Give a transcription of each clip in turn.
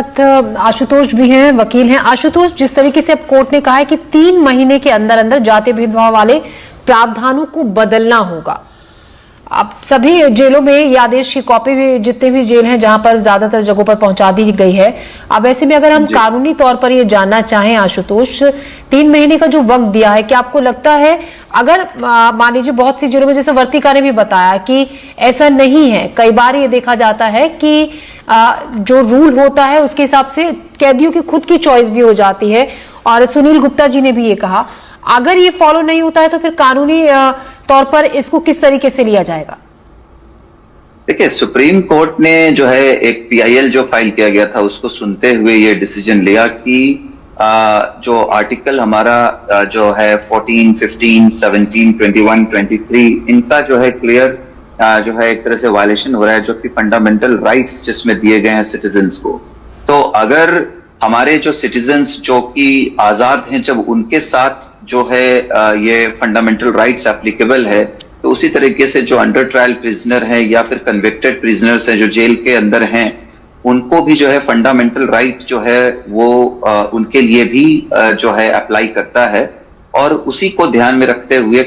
साथ आशुतोष भी हैं, वकील हैं। आशुतोष, जिस तरीके से अब कोर्ट ने कहा है कि 3 महीने के अंदर अंदर जातीय भेदभाव वाले प्रावधानों को बदलना होगा, अब सभी जेलों में ये आदेश की कॉपी भी, जितने भी जेल हैं जहां पर ज्यादातर जगहों पर पहुंचा दी गई है। अब ऐसे में अगर हम कानूनी तौर पर ये जानना चाहें आशुतोष, 3 महीने का जो वक्त दिया है, क्या आपको लगता है अगर मान लीजिए बहुत सी जेलों में, जैसे वर्तिका ने भी बताया कि ऐसा नहीं है, कई बार ये देखा जाता है कि जो रूल होता है उसके हिसाब से कैदियों की खुद की चॉइस भी हो जाती है, और सुनील गुप्ता जी ने भी ये कहा अगर ये फॉलो नहीं होता है तो फिर कानूनी तौर पर इसको किस तरीके से लिया जाएगा? देखिए, सुप्रीम कोर्ट ने जो है एक पीआईएल जो फाइल किया गया था उसको सुनते हुए ये डिसीजन लिया कि जो आर्टिकल हमारा जो है 14, 15, 17, 21, 23 इनका जो है क्लियर जो है एक तरह से वायलेशन हो रहा है, जो कि फंडामेंटल राइट्स जिसमें दिए गए हैं सिटीजन्स को। तो अगर हमारे जो सिटीजन्स जो कि आजाद हैं, जब उनके साथ जो है ये फंडामेंटल राइट्स एप्लीकेबल है, तो उसी तरीके से जो अंडर ट्रायल प्रिजनर हैं या फिर कन्विक्टेड प्रिजनर्स हैं जो जेल के अंदर हैं, उनको भी जो है फंडामेंटल राइट जो है वो उनके लिए भी जो है अप्लाई करता है। और उसी को ध्यान में रखते हुए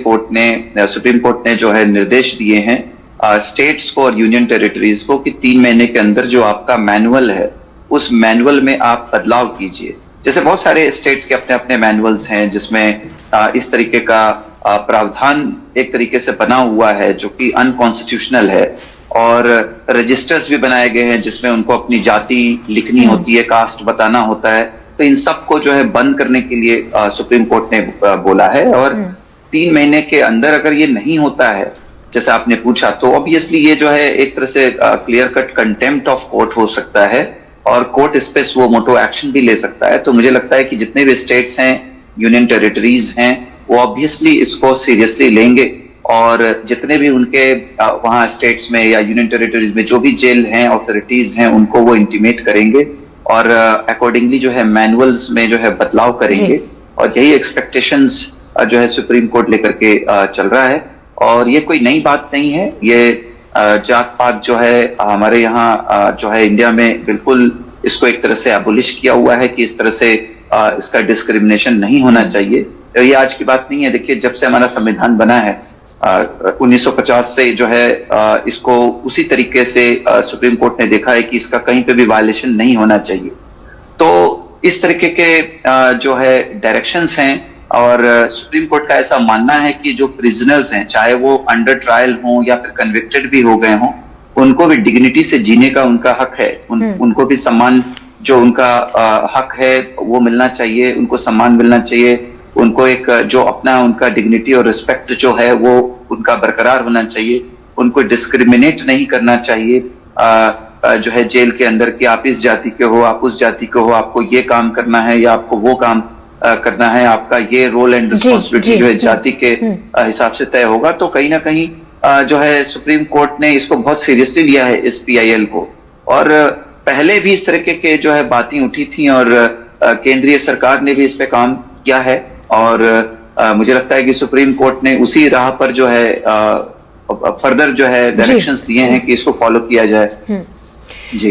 सुप्रीम कोर्ट ने जो है निर्देश दिए हैं स्टेट्स को और यूनियन टेरिटरीज को कि 3 महीने के अंदर जो आपका मैनुअल है उस मैनुअल में आप बदलाव कीजिए। जैसे बहुत सारे स्टेट्स के अपने अपने मैनुअल्स हैं जिसमें इस तरीके का प्रावधान एक तरीके से बना हुआ है जो कि अनकॉन्स्टिट्यूशनल है, और रजिस्टर्स भी बनाए गए हैं जिसमें उनको अपनी जाति लिखनी होती है, कास्ट बताना होता है। तो इन सब को जो है बंद करने के लिए सुप्रीम कोर्ट ने बोला है। और 3 महीने के अंदर अगर ये नहीं होता है जैसे आपने पूछा, तो ऑब्वियसली ये जो है एक तरह से clear cut contempt of court हो सकता है और कोर्ट इस पे वो मोटो एक्शन भी ले सकता है। तो मुझे लगता है कि जितने भी स्टेट्स हैं, यूनियन टेरिटरीज हैं, वो ऑब्वियसली इसको सीरियसली लेंगे, और जितने भी उनके वहां स्टेट्स में या यूनियन टेरिटरीज में जो भी जेल हैं, ऑथोरिटीज हैं, उनको वो इंटीमेट करेंगे और अकॉर्डिंगली जो है मैनुअल्स में जो है बदलाव करेंगे। और यही एक्सपेक्टेशंस जो है सुप्रीम कोर्ट लेकर के चल रहा है। और ये कोई नई बात नहीं है, ये जात पात जो है हमारे यहाँ जो है इंडिया में बिल्कुल इसको एक तरह से एबोलिश किया हुआ है कि इस तरह से इसका डिस्क्रिमिनेशन नहीं होना चाहिए। ये आज की बात नहीं है। देखिए, जब से हमारा संविधान बना है 1950 से जो है इसको उसी तरीके से सुप्रीम कोर्ट ने देखा है कि इसका कहीं पे भी वायलेशन नहीं होना चाहिए। तो इस तरीके के जो है डायरेक्शंस हैं, और सुप्रीम कोर्ट का ऐसा मानना है कि जो प्रिजनर्स हैं, चाहे वो अंडर ट्रायल हों या फिर कन्विक्टेड भी हो गए हों, उनको भी डिग्निटी से जीने का उनका हक है। उनको भी सम्मान, जो उनका हक है वो मिलना चाहिए, उनको सम्मान मिलना चाहिए, उनको एक जो अपना उनका डिग्निटी और रिस्पेक्ट जो है वो उनका बरकरार होना चाहिए। उनको डिस्क्रिमिनेट नहीं करना चाहिए जो है जेल के अंदर कि आप इस जाति के हो, आप उस जाति के हो, आपको ये काम करना है या आपको वो काम करना है, आपका ये रोल एंड रिस्पॉन्सिबिलिटी जो है जाति के हिसाब से तय होगा। तो कहीं ना कहीं जो है सुप्रीम कोर्ट ने इसको बहुत सीरियसली लिया है इस पीआईएल को, और पहले भी इस तरीके के जो है बातें उठी थी और केंद्रीय सरकार ने भी इस पे काम किया है। और मुझे लगता है कि सुप्रीम कोर्ट ने उसी राह पर जो है फर्दर जो है डायरेक्शंस दिए हैं कि इसको फॉलो किया जाए। जी।